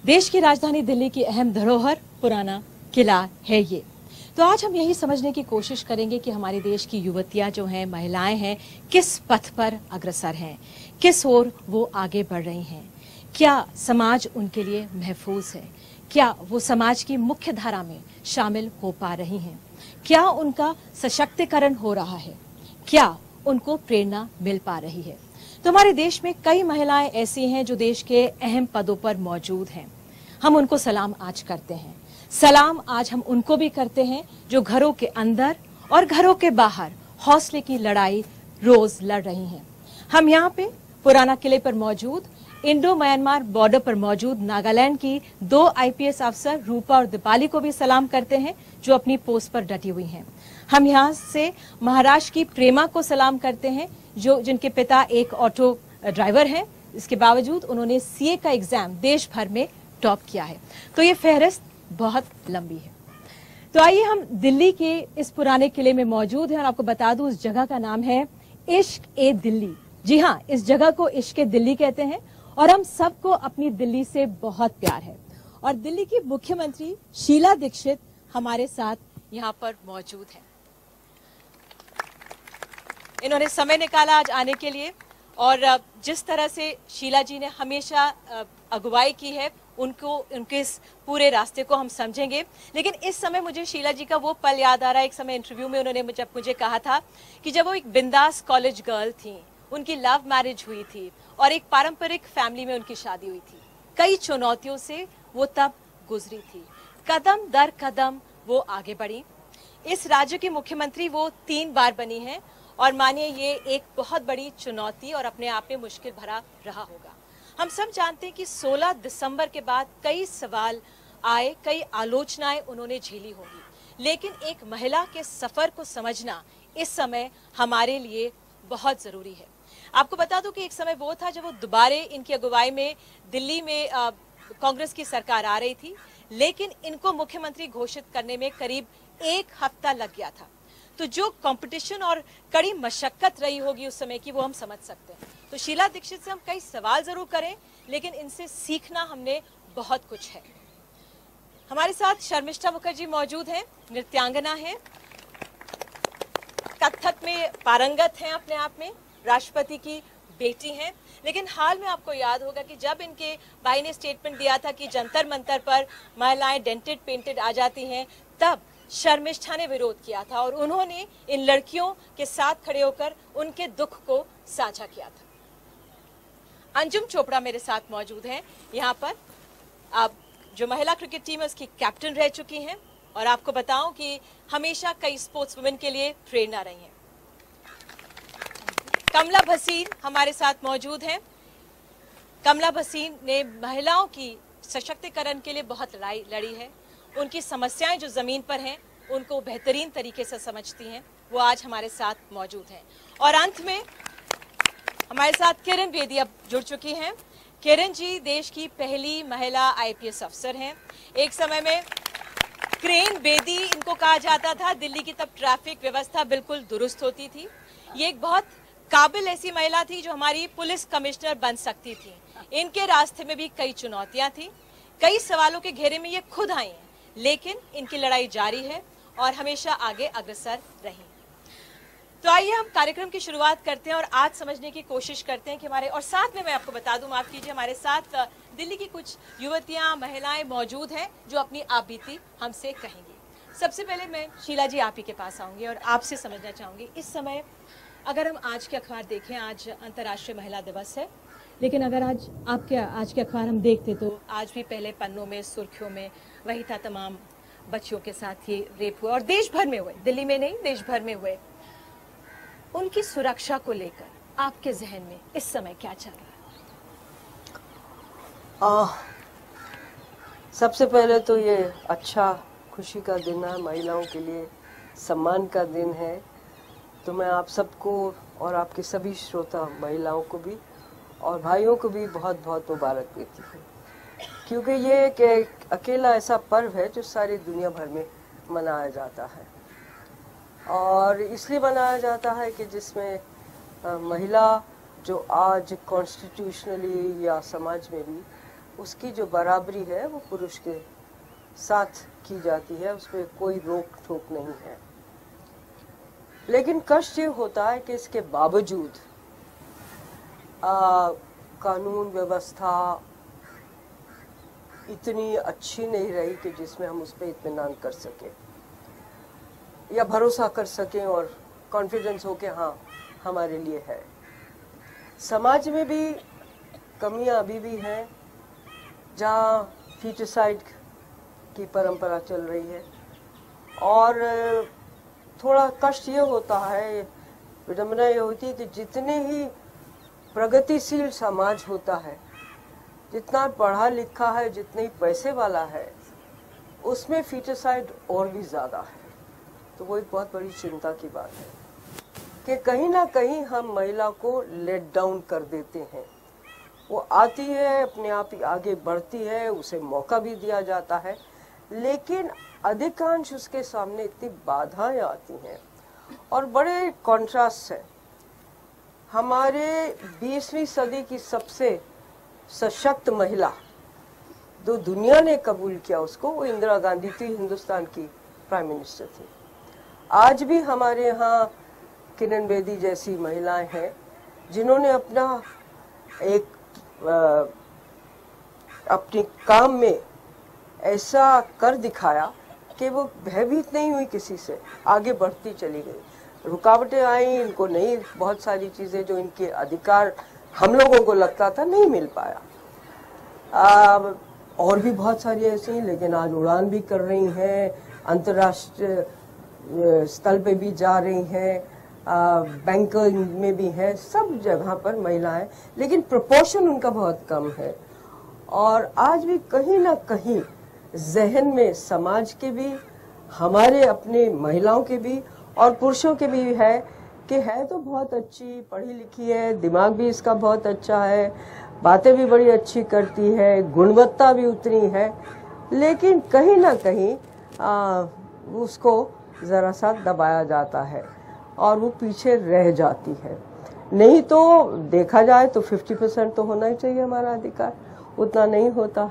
देश की राजधानी दिल्ली की अहम धरोहर पुराना किला है ये। तो आज हम यही समझने की कोशिश करेंगे कि हमारे देश की युवतियां जो हैं, महिलाएं हैं, किस पथ पर अग्रसर हैं, किस ओर वो आगे बढ़ रही हैं, क्या समाज उनके लिए महफूज है, क्या वो समाज की मुख्य धारा में शामिल हो पा रही हैं, क्या उनका सशक्तिकरण हो रहा है, क्या उनको प्रेरणा मिल पा रही है। तो हमारे देश में कई महिलाएं ऐसी हैं जो देश के अहम पदों पर मौजूद हैं। हम उनको सलाम आज करते हैं। सलाम आज हम उनको भी करते हैं जो घरों के अंदर और घरों के बाहर हौसले की लड़ाई रोज लड़ रही हैं। हम यहाँ पे पुराना किले पर मौजूद, इंडो म्यांमार बॉर्डर पर मौजूद नागालैंड की 2 आईपीएस अफसर रूपा और दीपाली को भी सलाम करते हैं जो अपनी पोस्ट पर डटी हुई हैं। हम यहाँ से महाराष्ट्र की प्रेमा को सलाम करते हैं जिनके पिता एक ऑटो ड्राइवर हैं। इसके बावजूद उन्होंने सीए का एग्जाम देश भर में टॉप किया है। तो ये फहरिस्त बहुत लंबी है। तो आइए हम दिल्ली के इस पुराने किले में मौजूद हैं और आपको बता दूं उस जगह का नाम है इश्क ए दिल्ली। जी हाँ, इस जगह को इश्क ए दिल्ली कहते हैं और हम सबको अपनी दिल्ली से बहुत प्यार है। और दिल्ली की मुख्यमंत्री शीला दीक्षित हमारे साथ यहाँ पर मौजूद है। इन्होंने समय निकाला आज आने के लिए और जिस तरह से शीला जी ने हमेशा अगुवाई की है उनके इस पूरे रास्ते को हम समझेंगे। लेकिन इस समय मुझे शीला जी का वो पल याद आ रहा है। एक समय इंटरव्यू में उन्होंने मुझे कहा था कि जब वो एक बिंदास कॉलेज गर्ल थी, उनकी लव मैरिज हुई थी और एक पारंपरिक फैमिली में उनकी शादी हुई थी। कई चुनौतियों से वो तब गुजरी थी, कदम दर कदम वो आगे बढ़ी। इस राज्य की मुख्यमंत्री वो 3 बार बनी हैं और मानिए ये एक बहुत बड़ी चुनौती और अपने आप में मुश्किल भरा रहा होगा। हम सब जानते हैं कि 16 दिसंबर के बाद कई सवाल आए, कई आलोचनाएं उन्होंने झेली होंगी, लेकिन एक महिला के सफर को समझना इस समय हमारे लिए बहुत जरूरी है। आपको बता दूं कि एक समय वो था जब वो दोबारे इनकी अगुवाई में दिल्ली में कांग्रेस की सरकार आ रही थी, लेकिन इनको मुख्यमंत्री घोषित करने में करीब 1 हफ्ता लग गया था। तो जो कंपटीशन और कड़ी मशक्कत रही होगी उस समय की, वो हम समझ सकते हैं। तो शीला दीक्षित से हम कई सवाल जरूर करें, लेकिन इनसे सीखना हमने बहुत कुछ है। हमारे साथ शर्मिष्ठा मुखर्जी मौजूद हैं, नृत्यांगना हैं, कथक में पारंगत हैं अपने आप में, राष्ट्रपति की बेटी हैं। लेकिन हाल में आपको याद होगा कि जब इनके भाई ने स्टेटमेंट दिया था कि जंतर मंतर पर महिलाएं डेंटेड पेंटेड आ जाती हैं, तब शर्मिष्ठा ने विरोध किया था और उन्होंने इन लड़कियों के साथ खड़े होकर उनके दुख को साझा किया था। अंजुम चोपड़ा मेरे साथ मौजूद हैं यहाँ पर। अब जो महिला क्रिकेट टीम है उसकी कैप्टन रह चुकी हैं और आपको बताऊं कि हमेशा कई स्पोर्ट्स वुमेन के लिए प्रेरणा रही हैं। कमला भसीन हमारे साथ मौजूद हैं। कमला भसीन ने महिलाओं की सशक्तिकरण के लिए बहुत लड़ाई लड़ी है। उनकी समस्याएं जो जमीन पर हैं उनको बेहतरीन तरीके से समझती हैं। वो आज हमारे साथ मौजूद हैं। और अंत में हमारे साथ किरण बेदी अब जुड़ चुकी हैं। किरण जी देश की पहली महिला आईपीएस अफसर हैं। एक समय में क्रेन बेदी इनको कहा जाता था। दिल्ली की तब ट्रैफिक व्यवस्था बिल्कुल दुरुस्त होती थी। ये एक बहुत काबिल ऐसी महिला थी जो हमारी पुलिस कमिश्नर बन सकती थी। इनके रास्ते में भी कई चुनौतियां थी, कई सवालों के घेरे में ये खुद आई हैं, लेकिन इनकी लड़ाई जारी है और हमेशा आगे अग्रसर रही। तो आइए हम कार्यक्रम की शुरुआत करते हैं और आज समझने की कोशिश करते हैं कि हमारे, और साथ में मैं आपको बता दूं, माफ कीजिए, हमारे साथ दिल्ली की कुछ युवतियां, महिलाएं मौजूद हैं जो अपनी आप बीती हमसे कहेंगी। सबसे पहले मैं शीला जी आप ही के पास आऊंगी और आपसे समझना चाहूंगी, इस समय अगर हम आज के अखबार देखें, आज अंतर्राष्ट्रीय महिला दिवस है, लेकिन अगर आज के अखबार हम देखते तो आज भी पहले पन्नों में, सुर्खियों में वही था, तमाम बच्चियों के साथ ये रेप हुआ और देश भर में हुए, दिल्ली में नहीं देश भर में हुए। उनकी सुरक्षा को लेकर आपके जहन में इस समय क्या चल रहा है? सबसे पहले तो ये अच्छा खुशी का दिन है, महिलाओं के लिए सम्मान का दिन है। तो मैं आप सबको और आपके सभी श्रोता महिलाओं को भी और भाइयों को भी बहुत बहुत मुबारक देती हूँ, क्योंकि ये एक अकेला ऐसा पर्व है जो सारी दुनिया भर में मनाया जाता है। और इसलिए मनाया जाता है कि जिसमें महिला जो आज कॉन्स्टिट्यूशनली या समाज में भी उसकी जो बराबरी है वो पुरुष के साथ की जाती है, उसमें कोई रोक टोक नहीं है। लेकिन कष्ट ये होता है कि इसके बावजूद कानून व्यवस्था इतनी अच्छी नहीं रही कि जिसमें हम उस पर इत्मीनान कर सकें या भरोसा कर सकें और कॉन्फिडेंस हो कि हाँ हमारे लिए है। समाज में भी कमियां अभी भी हैं, जहाँ फीटिसाइड की परंपरा चल रही है और थोड़ा कष्ट ये होता है, विडंबना ये होती है कि जितने ही प्रगतिशील समाज होता है, जितना पढ़ा लिखा है, जितने ही पैसे वाला है, उसमें फीटिसाइड और भी ज़्यादा है। तो वो एक बहुत बड़ी चिंता की बात है कि कहीं ना कहीं हम महिला को लेट डाउन कर देते हैं। वो आती है, अपने आप ही आगे बढ़ती है, उसे मौका भी दिया जाता है, लेकिन अधिकांश उसके सामने इतनी बाधाएं आती हैं और बड़े कॉन्ट्रास्ट है। हमारे 20वीं सदी की सबसे सशक्त महिला जो दुनिया ने कबूल किया उसको, वो इंदिरा गांधी थी, हिंदुस्तान की प्राइम मिनिस्टर थी। आज भी हमारे यहाँ किरण बेदी जैसी महिलाएं हैं जिन्होंने अपना एक अपने काम में ऐसा कर दिखाया कि वो भयभीत नहीं हुई किसी से, आगे बढ़ती चली गई। रुकावटें आई, इनको नहीं, बहुत सारी चीजें जो इनके अधिकार हम लोगों को लगता था नहीं मिल पाया। और भी बहुत सारी ऐसी हैं, लेकिन आज उड़ान भी कर रही हैं, अंतर्राष्ट्रीय स्थल पे भी जा रही हैं, बैंकिंग में भी है, सब जगह पर महिलाएं, लेकिन प्रोपोर्शन उनका बहुत कम है। और आज भी कहीं ना कहीं जहन में समाज के भी, हमारे अपने महिलाओं के भी और पुरुषों के भी है कि है तो बहुत अच्छी, पढ़ी लिखी है, दिमाग भी इसका बहुत अच्छा है, बातें भी बड़ी अच्छी करती है, गुणवत्ता भी उतनी है, लेकिन कहीं ना कहीं उसको जरा सा दबाया जाता है और वो पीछे रह जाती है। नहीं तो देखा जाए तो 50% तो होना ही चाहिए हमारा अधिकार, उतना नहीं होता।